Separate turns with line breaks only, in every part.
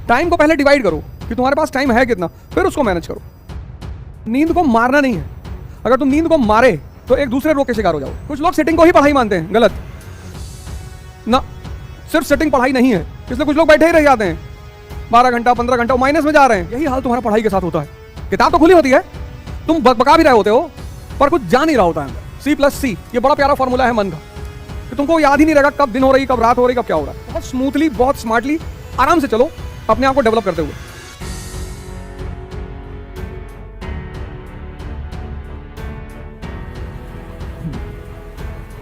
Time को पहले divide करो कि तुम्हारे पास टाइम है कितना, फिर उसको मैनेज करो। नींद को मारना नहीं है। अगर तुम नींद को मारे तो एक दूसरे रोग के शिकार हो जाओ। कुछ लोग सेटिंग को ही पढ़ाई मानते हैं, गलत ना। सिर्फ सेटिंग पढ़ाई नहीं है, इसलिए कुछ लोग बैठे ही रह जाते हैं 12 घंटा 15 घंटा, माइनस में जा रहे हैं। यही हाल तुम्हारा पढ़ाई के साथ होता है। किताब तो खुली होती है, तुम बका भी रहे होते हो, पर कुछ जान नहीं रहा होता है। C+C ये बड़ा प्यारा फॉर्मूला है मन का, कि तुमको याद ही नहीं रहेगा कब दिन हो रही, कब रात हो रही, कब क्या हो रहा है। बहुत स्मूथली, बहुत स्मार्टली, आराम से चलो अपने आप को डेवलप करते हुए।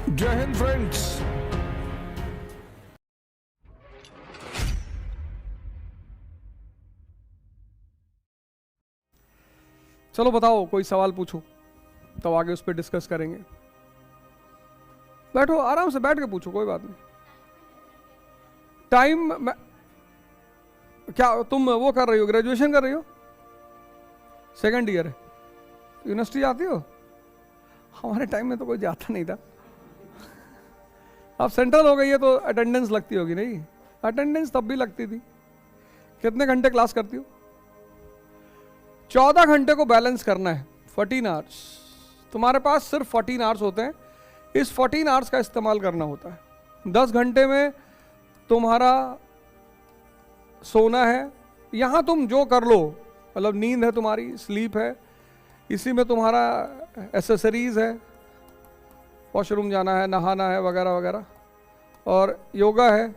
जय हिंद फ्रेंड्स।
चलो बताओ, कोई सवाल पूछो तो आगे उस पर डिस्कस करेंगे। बैठो, आराम से बैठ के पूछो, कोई बात नहीं। टाइम क्या तुम वो कर रही हो, ग्रेजुएशन कर रही हो, सेकंड ईयर है, यूनिवर्सिटी जाती हो? हमारे टाइम में तो कोई जाता नहीं था। अब सेंट्रल हो गई है तो अटेंडेंस लगती होगी। नहीं, अटेंडेंस तब भी लगती थी। कितने घंटे क्लास करती हो? 14 घंटे को बैलेंस करना है, 14 आवर्स। तुम्हारे पास सिर्फ 14 आवर्स होते हैं, इस 14 आवर्स का इस्तेमाल करना होता है। 10 घंटे में तुम्हारा सोना है, यहाँ तुम जो कर लो, मतलब नींद है तुम्हारी, स्लीप है, इसी में तुम्हारा एसेसरीज है, वॉशरूम जाना है, नहाना है, वगैरह वगैरह, और योगा है,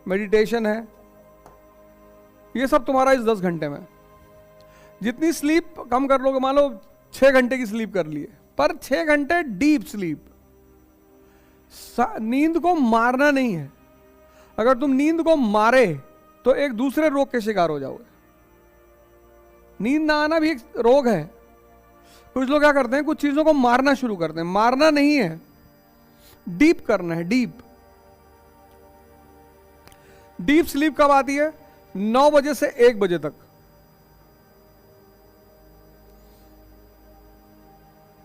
मेडिटेशन है, ये सब तुम्हारा इस 10 घंटे में। जितनी स्लीप कम कर लोगे, मान लो 6 घंटे की स्लीप कर लिए, पर 6 घंटे डीप स्लीप। नींद को मारना नहीं है। अगर तुम नींद को मारे तो एक दूसरे रोग के शिकार हो जाओगे। नींद ना आना भी एक रोग है। कुछ लोग क्या करते हैं, कुछ चीजों को मारना शुरू करते हैं। मारना नहीं है, डीप करना है, डीप। डीप स्लीप कब आती है? 9 बजे से 1 बजे तक।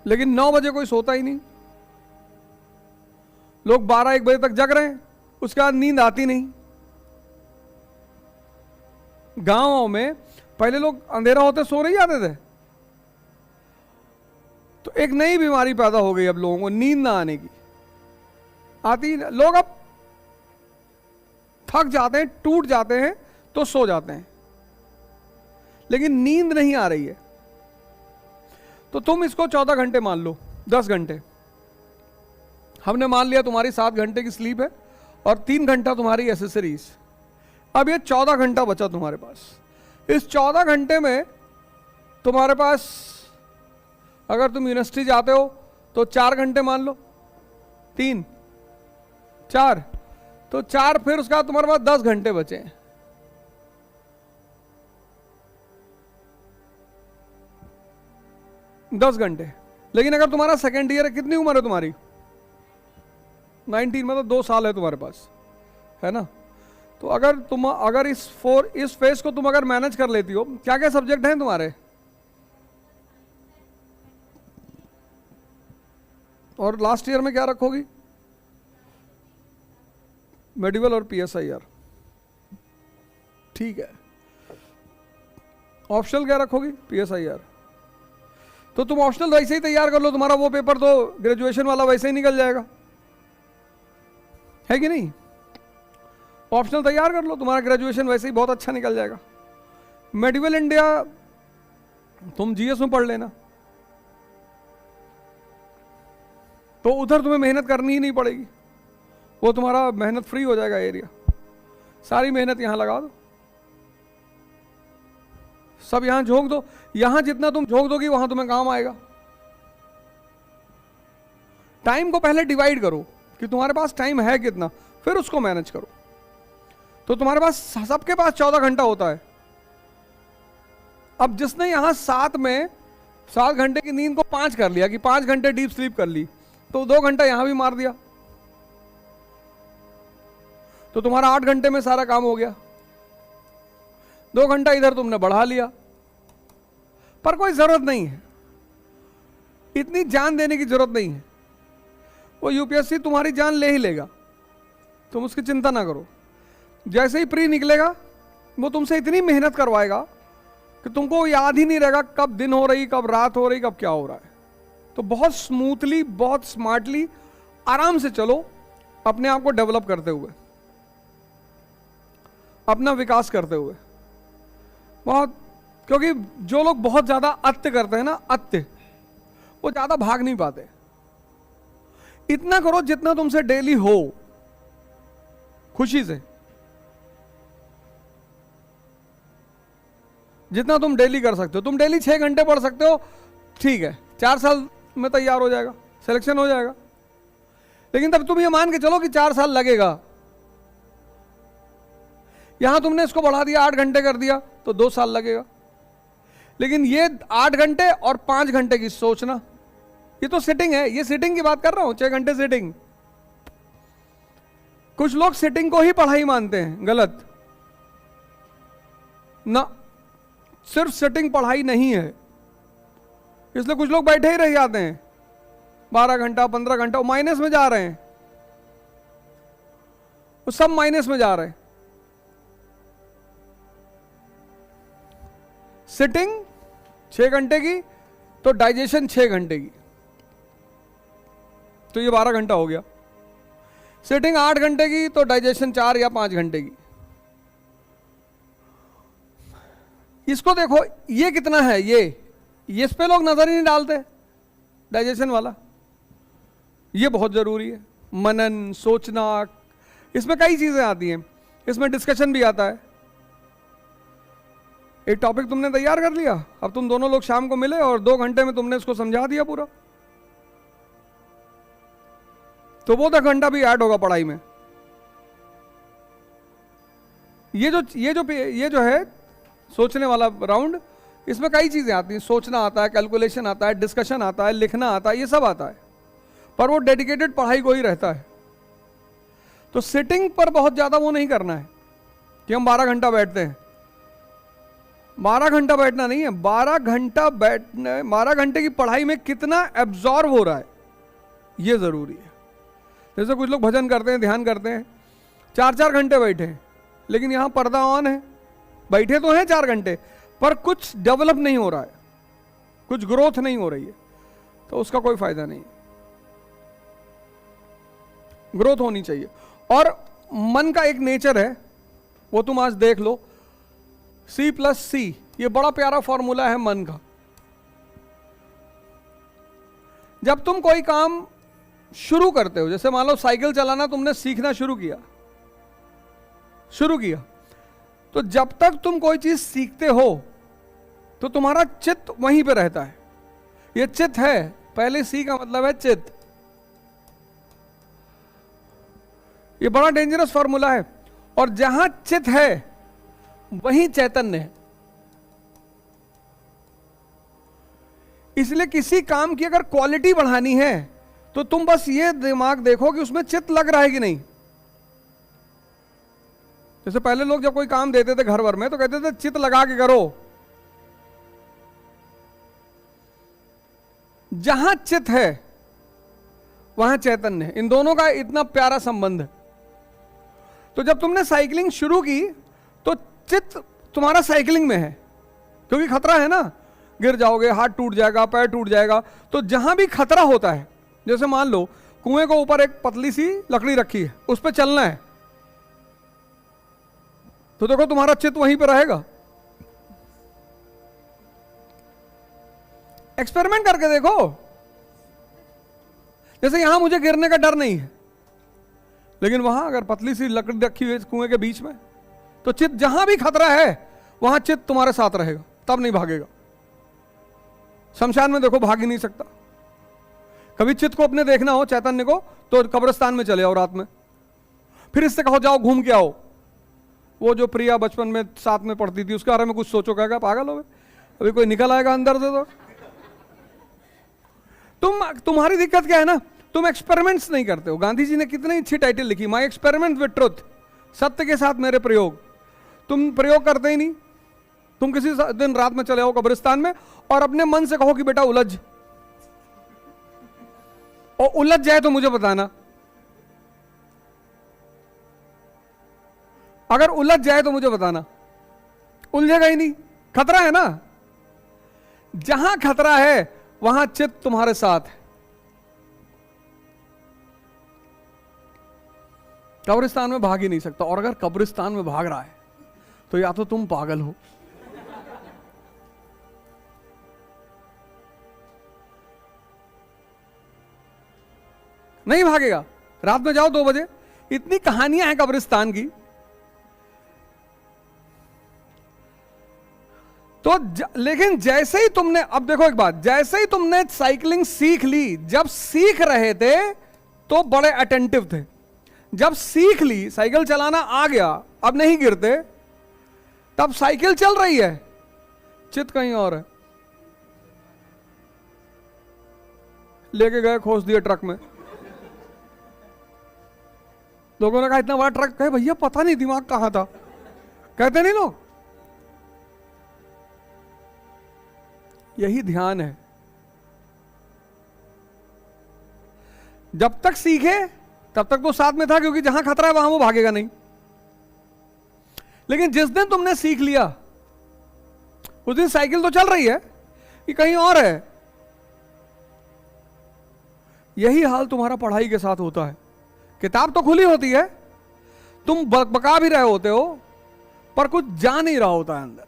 लेकिन 9 बजे कोई सोता ही नहीं। लोग 12-1 बजे तक जग रहे हैं, उसके बाद नींद आती नहीं। गांवों में पहले लोग अंधेरा होते सो नहीं जाते थे, तो एक नई बीमारी पैदा हो गई अब लोगों को, नींद ना आने की। आती लोग अब थक जाते हैं, टूट जाते हैं तो सो जाते हैं, लेकिन नींद नहीं आ रही है। तो तुम इसको 14 घंटे मान लो, 10 घंटे हमने मान लिया। तुम्हारी 7 घंटे की स्लीप है और 3 घंटा तुम्हारी एसेसरीज। अब ये 14 घंटा बचा तुम्हारे पास। इस 14 घंटे में तुम्हारे पास, अगर तुम यूनिवर्सिटी जाते हो तो 4 घंटे मान लो, 3 4 तो 4, फिर उसका तुम्हारे पास 10 घंटे बचे हैं। दस घंटे। लेकिन अगर तुम्हारा सेकेंड ईयर है, कितनी उम्र है तुम्हारी? 19, मतलब 2 साल है तुम्हारे पास, है ना? तो अगर इस फेज को तुम अगर मैनेज कर लेती हो, क्या क्या सब्जेक्ट हैं तुम्हारे? और लास्ट ईयर में क्या रखोगी? मेडिकल और PSIR, ठीक है। ऑप्शनल क्या रखोगी? PSIR। तो तुम ऑप्शनल वैसे ही तैयार कर लो, तुम्हारा वो पेपर तो ग्रेजुएशन वाला वैसे ही निकल जाएगा, है कि नहीं? ऑप्शनल तैयार कर लो, तुम्हारा ग्रेजुएशन वैसे ही बहुत अच्छा निकल जाएगा। मेडिकल इंडिया तुम GS में पढ़ लेना, तो उधर तुम्हें मेहनत करनी ही नहीं पड़ेगी, वो तुम्हारा मेहनत फ्री हो जाएगा एरिया। सारी मेहनत यहां लगा दो, सब यहां झोंक दो। यहां जितना तुम झोंक दोगी वहां तुम्हें काम आएगा। टाइम को पहले डिवाइड करो कि तुम्हारे पास टाइम है कितना, फिर उसको मैनेज करो। तो तुम्हारे पास, सबके पास 14 घंटा होता है। अब जिसने यहां 7 घंटे की नींद को 5 कर लिया, कि 5 घंटे डीप स्लीप कर ली, तो 2 घंटा यहां भी मार दिया, तो तुम्हारा 8 घंटे में सारा काम हो गया। 2 घंटा इधर तुमने बढ़ा लिया, पर कोई जरूरत नहीं है, इतनी जान देने की जरूरत नहीं है। वो UPSC तुम्हारी जान ले ही लेगा, तुम उसकी चिंता ना करो। जैसे ही प्री निकलेगा वो तुमसे इतनी मेहनत करवाएगा कि तुमको याद ही नहीं रहेगा कब दिन हो रही, कब रात हो रही, कब क्या हो रहा है। तो बहुत स्मूथली, बहुत स्मार्टली, आराम से चलो, अपने आप को डेवलप करते हुए, अपना विकास करते हुए। बहुत, क्योंकि जो लोग बहुत ज्यादा अत्य करते हैं ना, अत्य, वो ज्यादा भाग नहीं पाते। इतना करो जितना तुमसे डेली हो, खुशी से, जितना तुम डेली कर सकते हो। तुम डेली 6 घंटे पढ़ सकते हो, ठीक है, 4 साल में तैयार हो जाएगा, सिलेक्शन हो जाएगा। लेकिन तब तुम ये मान के चलो कि 4 साल लगेगा। यहां तुमने इसको बढ़ा दिया, 8 घंटे कर दिया, तो 2 साल लगेगा। लेकिन ये 8 घंटे और 5 घंटे की सोचना, ये तो सिटिंग है, ये सिटिंग की बात कर रहा हूं, 6 घंटे सिटिंग। कुछ लोग सिटिंग को ही पढ़ाई मानते हैं, गलत ना, सिर्फ सिटिंग पढ़ाई नहीं है। इसलिए कुछ लोग बैठे ही रह जाते हैं 12 घंटा 15 घंटा, वो माइनस में जा रहे हैं, वो सब माइनस में जा रहे हैं। सिटिंग 6 घंटे की, तो डाइजेशन 6 घंटे की, तो ये 12 घंटा हो गया। सिटिंग 8 घंटे की, तो डाइजेशन 4 या 5 घंटे की। इसको देखो, ये कितना है, ये इस पे लोग नजर ही नहीं डालते, डाइजेशन वाला। ये बहुत जरूरी है, मनन, सोचना, इसमें कई चीजें आती हैं, इसमें डिस्कशन भी आता है। एक टॉपिक तुमने तैयार कर लिया, अब तुम दोनों लोग शाम को मिले और 2 घंटे में तुमने इसको समझा दिया पूरा, तो वो 10 घंटा भी ऐड होगा पढ़ाई में। ये जो है सोचने वाला राउंड, इसमें कई चीजें आती हैं, सोचना आता है, कैलकुलेशन आता है, डिस्कशन आता है, लिखना आता है, ये सब आता है, पर वो डेडिकेटेड पढ़ाई को ही रहता है। तो सिटिंग पर बहुत ज्यादा वो नहीं करना है कि हम 12 घंटा बैठते हैं। 12 घंटा बैठना नहीं है, 12 घंटा बैठना, 12 घंटे की पढ़ाई में कितना एब्जॉर्ब हो रहा है, ये जरूरी है। जैसे कुछ लोग भजन करते हैं, ध्यान करते हैं, 4-4 घंटे बैठे हैं, लेकिन यहां पर्दा ऑन है, बैठे तो हैं 4 घंटे, पर कुछ डेवलप नहीं हो रहा है, कुछ ग्रोथ नहीं हो रही है, तो उसका कोई फायदा नहीं। ग्रोथ होनी चाहिए। और मन का एक नेचर है, वो तुम आज देख लो, C+C, ये बड़ा प्यारा फॉर्मूला है मन का। जब तुम कोई काम शुरू करते हो, जैसे मान लो साइकिल चलाना तुमने सीखना शुरू किया, तो जब तक तुम कोई चीज सीखते हो तो तुम्हारा चित्त वहीं पे रहता है। ये चित्त है, पहले सी का मतलब है चित्त। ये बड़ा डेंजरस फॉर्मूला है, और जहां चित्त है वहीं चैतन्य है। इसलिए किसी काम की अगर क्वालिटी बढ़ानी है तो तुम बस ये दिमाग देखो कि उसमें चित्त लग रहा है कि नहीं। जैसे पहले लोग जब कोई काम देते थे घर भर में, तो कहते थे चित्त लगा के करो। जहां चित्त है वहां चैतन्य है। इन दोनों का इतना प्यारा संबंध है। तो जब तुमने साइकिलिंग शुरू की तो चित्त तुम्हारा साइकिलिंग में है, क्योंकि खतरा है ना, गिर जाओगे, हाथ टूट जाएगा, पैर टूट जाएगा। तो जहां भी खतरा होता है, जैसे मान लो कुएं को ऊपर एक पतली सी लकड़ी रखी है, उस पर चलना है, तो देखो तुम्हारा चित्त वहीं पर रहेगा। एक्सपेरिमेंट करके देखो। जैसे यहां मुझे गिरने का डर नहीं है, लेकिन वहां अगर पतली सी लकड़ी रखी हुई है कुएं के बीच में, तो चित्त जहां भी खतरा है वहां चित्त तुम्हारे साथ रहेगा, तब नहीं भागेगा। शमशान में देखो, भाग ही नहीं सकता। कभी चित्त को अपने देखना हो, चैतन्य को, तो कब्रिस्तान में चले आओ रात में, फिर इससे कहो जाओ घूम के आओ। वो जो प्रिया बचपन में साथ में पढ़ती थी, उसके बारे में कुछ सोचो, कहेगा पागल हो गए, अभी कोई निकल आएगा अंदर से। तो तुम्हारी दिक्कत क्या है ना, तुम एक्सपेरिमेंट्स नहीं करते हो। गांधी जी ने कितनी अच्छी टाइटल लिखी, माई एक्सपेरिमेंट विद ट्रुथ, सत्य के साथ मेरे प्रयोग। तुम प्रयोग करते ही नहीं। तुम किसी दिन रात में चले आओ कब्रिस्तान में और अपने मन से कहो कि बेटा उलझ, और उलझ जाए तो मुझे बताना। अगर उलझ जाए तो मुझे बताना, उलझेगा ही नहीं, खतरा है ना। जहां खतरा है वहां चित्त तुम्हारे साथ है। कब्रिस्तान में भाग ही नहीं सकता, और अगर कब्रिस्तान में भाग रहा है तो या तो तुम पागल हो, नहीं भागेगा। रात में जाओ 2 बजे, इतनी कहानियां हैं कब्रिस्तान की। तो लेकिन जैसे ही तुमने, अब देखो एक बात, जैसे ही तुमने साइकिलिंग सीख ली, जब सीख रहे थे तो बड़े अटेंटिव थे, जब सीख ली, साइकिल चलाना आ गया, अब नहीं गिरते, तब साइकिल चल रही है, चित्त कहीं और है। लेके गए, खोस दिए ट्रक में। लोगों ने कहा इतना बड़ा ट्रक, कहे भैया पता नहीं दिमाग कहां था, कहते नहीं लोग। यही ध्यान है। जब तक सीखे तब तक तो साथ में था, क्योंकि जहां खतरा है वहां वो भागेगा नहीं। लेकिन जिस दिन तुमने सीख लिया, उस दिन साइकिल तो चल रही है कि कहीं और है। यही हाल तुम्हारा पढ़ाई के साथ होता है। किताब तो खुली होती है, तुम बका भी रहे होते हो, पर कुछ जा नहीं रहा होता है अंदर।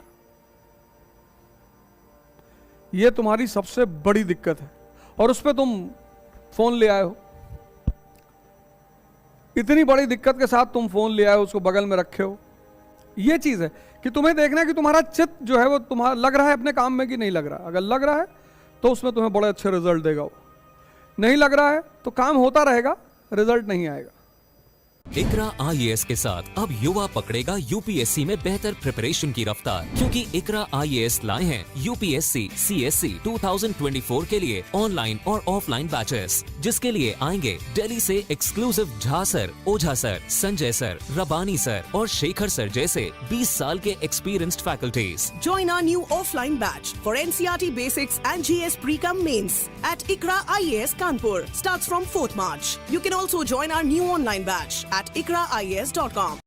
यह तुम्हारी सबसे बड़ी दिक्कत है, और उस पर तुम फोन ले आए हो। इतनी बड़ी दिक्कत के साथ तुम फोन ले आए हो, उसको बगल में रखे हो। यह चीज है कि तुम्हें देखना है कि तुम्हारा चित्त जो है वो तुम्हारा लग रहा है अपने काम में कि नहीं लग रहा। अगर लग रहा है तो उसमें तुम्हें बड़े अच्छे रिजल्ट देगा, वो नहीं लग रहा है तो काम होता रहेगा, रिजल्ट नहीं आएगा।
इकरा IAS के साथ अब युवा पकड़ेगा यूपीएससी में बेहतर प्रिपरेशन की रफ्तार, क्योंकि इकरा IAS लाए हैं यूपीएससी CSC 2024 के लिए ऑनलाइन और ऑफलाइन बैचेस, जिसके लिए आएंगे दिल्ली से एक्सक्लूसिव झा सर, ओझा सर, संजय सर, रबानी सर और शेखर सर जैसे 20 साल के experienced faculties.
Join our new offline batch for NCERT Basics and GS Pre-Com Mains at Ikra IAS Kanpur. Starts from 4th March. You can also join our new online batch at ikraias.com.